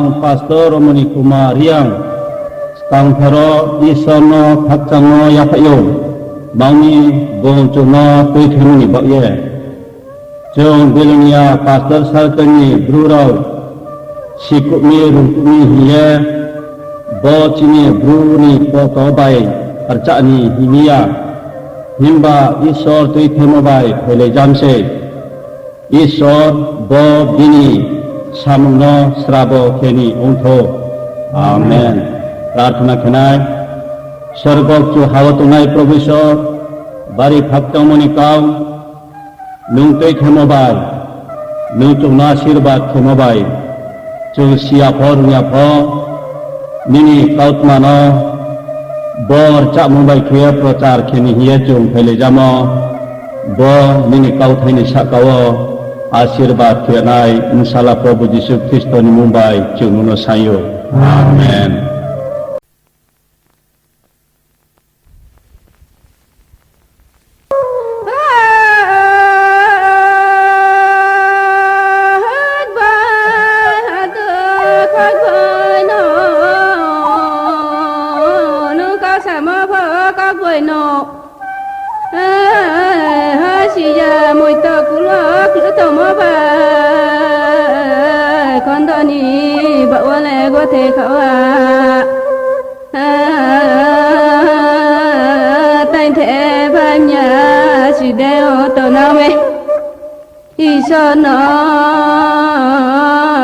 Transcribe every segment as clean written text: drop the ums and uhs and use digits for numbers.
Bung Rev.Romoni Kumar Reang Stang Pharo Isor no Rchahmo yagnai Bung ni Bung no tui khemu ni bauh ye Jong Bilunia Pastor Salkani Brurau Sikumi Rukumi hiye Bo Chini Bru ni poto bai Rchahni himiya Himba Isor tui khemu bai khele jamse Isor Bo Bini Rchahmung no srabo kheni ongtho Amen Prathona khenai Sorgok chu hawatungai Professor Bari Bhaktangmoni kau Nung tui khemu bai Nung chung na sirbat khemu bai Chung siya pho runya pho Nini kautma no Bo Rchahmung bai kheye prachar kheni hiye chung phele jamo Bo nini kauthai ni sakawo Asyirbat kianai Inshallah Prabhu Yesus Kristo ni Mumbai Cumuno sayo Amen con đó ni bảo lẽ có thể khẩu tay thế và nhà chỉ đeo tàu nào mẹ Isor nó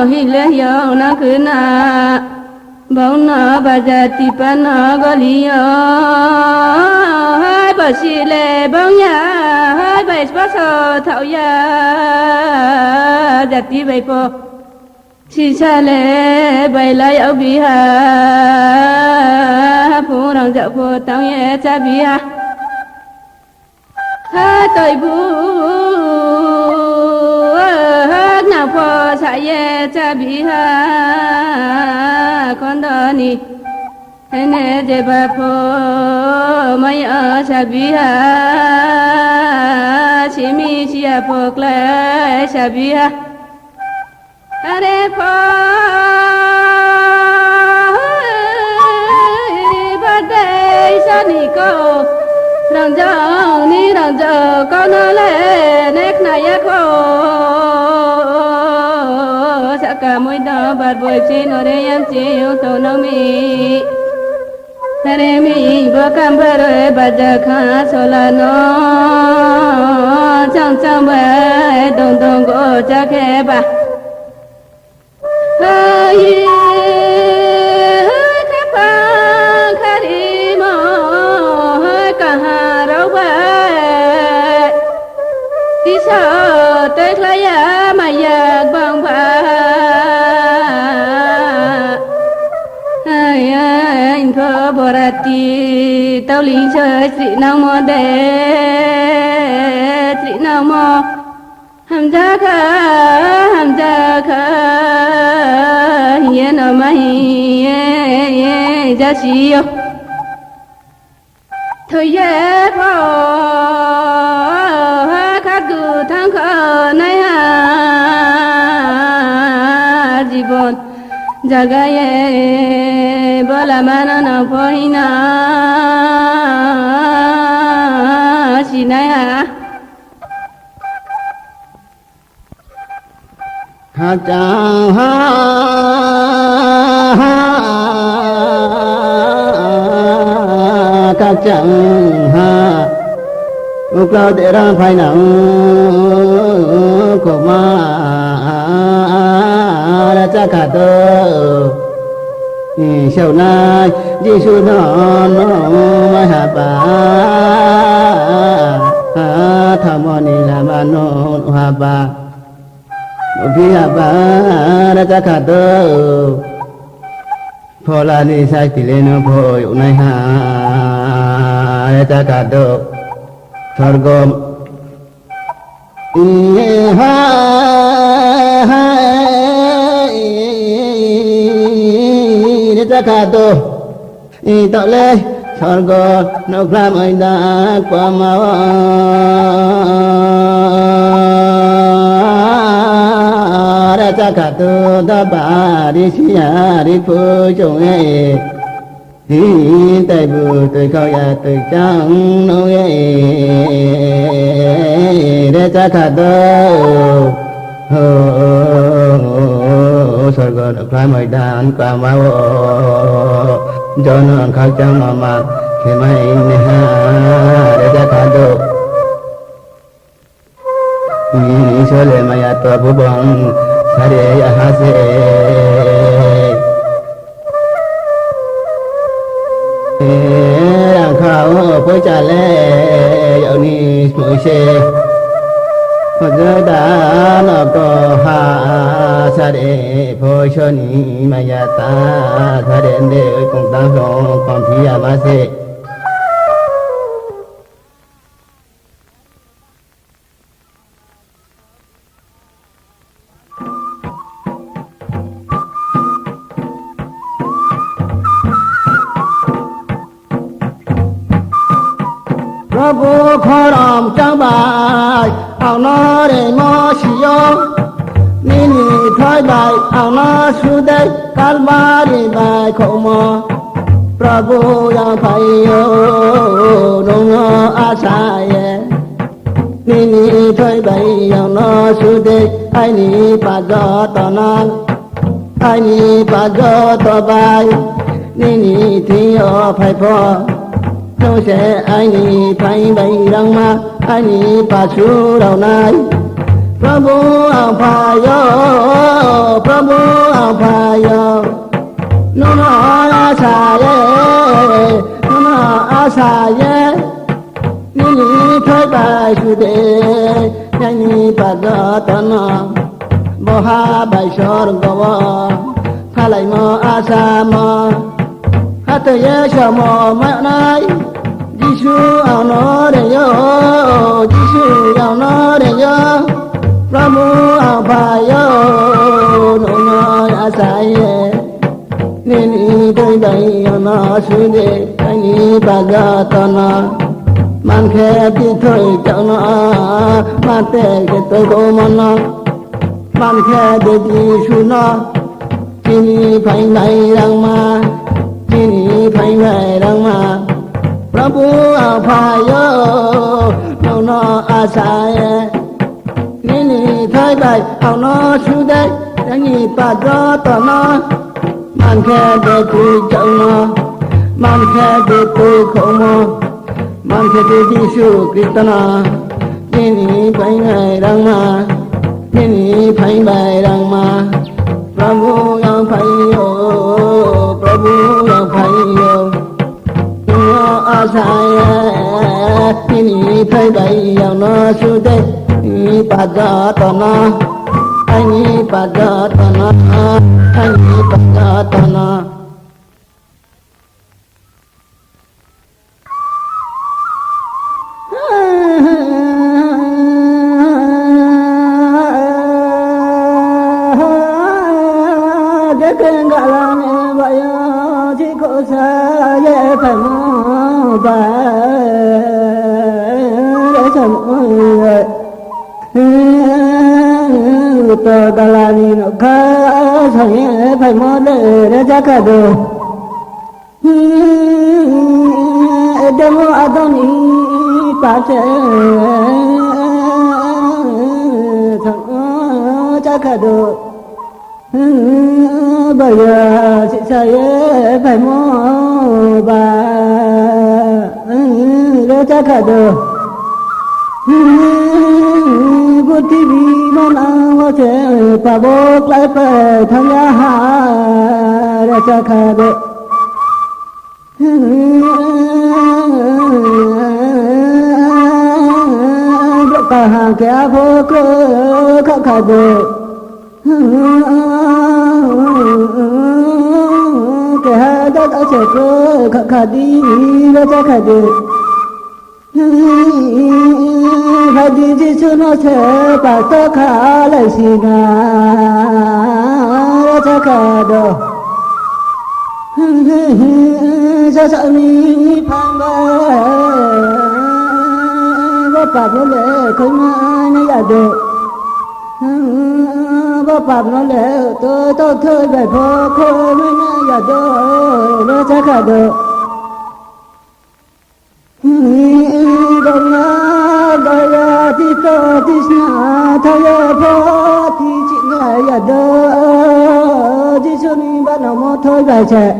hi lẽ yêu nó cứ na bauh nó bà già tipa nó có lý hai bà xì lệ bauh nhà hai bà bắt sờ thảo ya già tí bà po chỉ xa lệ bà lại ở bì hà phụ rằng dạo phụ tao nhẹ cha bì hà hai tội bu nào phò xa ye cha bì hà con đó ni nè dễ bà phò mày ở cha bì hà chỉ mi chỉ à phò lại cha bì hà are phò bà đây sa ni cô rằng giờ con nó lệ nét này á cô sa cả mỗi đó bát bồi chi nó để em chiều tổ nó miare mi bơ cam bơ rồi bà giờ khá số là nó chẳng bơ đồng cô cha khe bà Isor tết lá ya mà giặc bằng bà anh có bồ ra ti tao linh chơi trị nào mò đê trị nào mò ham giá khá hiền ở mà hiền giá trị yêu thời gian phò cứ thang khờ này ha জীবন জাগায়ে বলা মানানো পহিনা সিনায়া Rchahmo Uklau tera khoinangmo Kumar Reang Sầu na Giêsu nó mai hà bà Thamo ni lama no hà bà Phi hà bà Rchahmo Phò la ni sai tỷ lệ nó phò dụng này hà Rchahmo Sargom Rchahmo Tạo lê Sargom Nốc làm anh đã qua máu ra cha cả tu ta bà đi xí à đi phu chung ấy đi tay bù tay khâu ya tay trắng nô ấy ra cha cả tu soi gỡ được lại mày đàn qua máu cho nó khâu trắng mà khi mày nè ra cha cả tu Isor le maya to bubong sare ya hase rang khao phối trà lê dạo ni mùi xe Phật giới đã nộp to hạ sare phối cho ni maya ta sare ende cùng tăng rong còn phi ya ma se Prabhu khoram trang bài ao nó để mò xì yo nini thay bài ao nó su đây cát ba đi bài khổ mò Prabhu yang phải yo nong nó asa ye nini thay bài ao nó su đây ai ni pa do to nan ai ni pa do to bài nini thi yo phải pho Đâu sẽ ai ni phải bay răng ma ai ni pa su đầu nai Prabhu ang pa yo Prabhu ang pa yo no no asa ye no no asa ye ni ni thay bay su de ai ni pa do ta no bo ha bay sor go wa pha lai mo asa mo ha te ye sha mo ma nai Jisu ao nó để yo Jisu ao nó để yo Prabhu ao pa yo no no asa ye Nini đôi đầy ao nó su de ai ni pa ga ta na man khe ti thôi chao nó man te ke tôi go mon nó man khe de Jisu nó Chini phải này răng ma Chini phải này răng ma Prabhu ao pa yo no no asa ye nini thay bài ao nó su đây đang nhị pa do to nó man khe de tu chau nó man khe de tu khổ mo man khe de Jisu Krishna nini phải ngày răng ma nini phải bài răng ma Prabhu ao pa yo Prabhu ao pa yo Asaya ini thay bay ao nó su đây ni pa do to nó ani pa do to nó ani pa do to nó Jagan galane bayo chỉ có sa ye phải mo ba Rchahmo to galani no kha sa ye phải mo de ra cha ka do demo adoni pa che cha ka do bây giờ chị say phải mua bà để chắc cả được cô TV mà ăn có thể bà bố lại phải tham gia để chắc cả được cả hàng kia vô cơ khắc khả được cái hai đã chạy cơ khắc khả đi ra cha khả đi khả đi chỉ cho nó sẽ bà ta khả lại xin ra cha khả đó cha cha mi phang ba và bà nó lệ không ai này được bố bạp nó lệ tôi thôi về phố khôi mới nè giờ tôi nó chắc là được gọi thì tôi thì nhà thôi phố thì chị ngài giờ đó chỉ xuân bắt đầu mua thôi về trẻ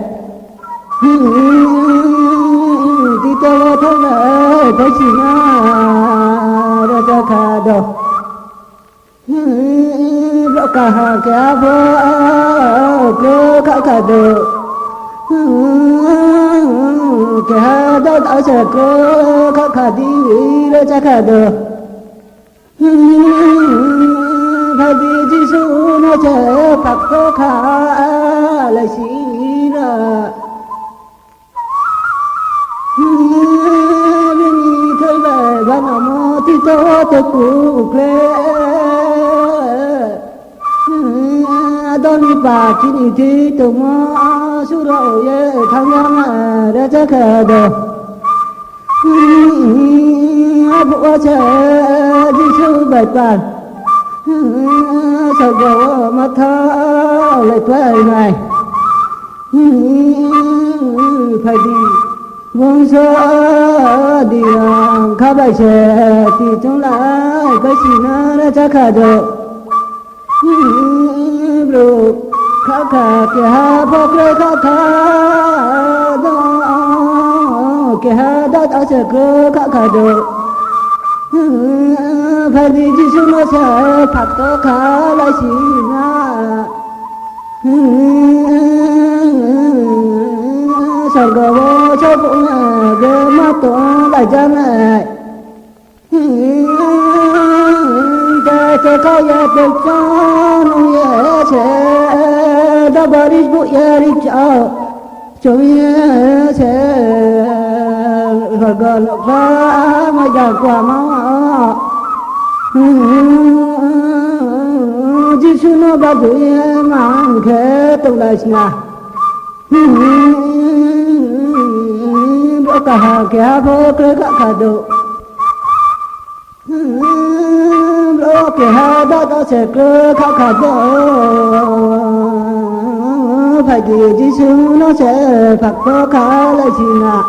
thì tôi thôi về phải chị nhà nó chắc là được rõ cả hàng kia vô cơ cả được kia đó đã sẽ cơ cả đi nó chắc cả được phải đi chỉ số nó sẽ phát có khá lại xí ra bên thôi về và nằm thì tôi cũng đón bà chỉ đi thì tụi nó số rồi tham gia để chắc là được bộ sẽ đi số bài bản sau đó mà thở lại quay này phải đi vốn số đi khá bài sẽ thì chúng lại cái gì nó để chắc là được rồi khá kia bốc lên khá đó kia đó đã sẽ khá được phải đi chỉ số nó sẽ phát có khá lại xí na sau đó cho phụ nhà cái mắt tôi lại ra này cái câu ya được cho nuôi sẽ đã bỏ đi bụi đi cho sẽ rồi gần phá mà già quả máu Giêsu nó bao tuổi mang khẽ tụng lại na bữa cả hàng kia vô cái cả độ bữa kia đó sẽ cơ cả độ phải gì Giêsu nó sẽ phạt có khá lại gì nào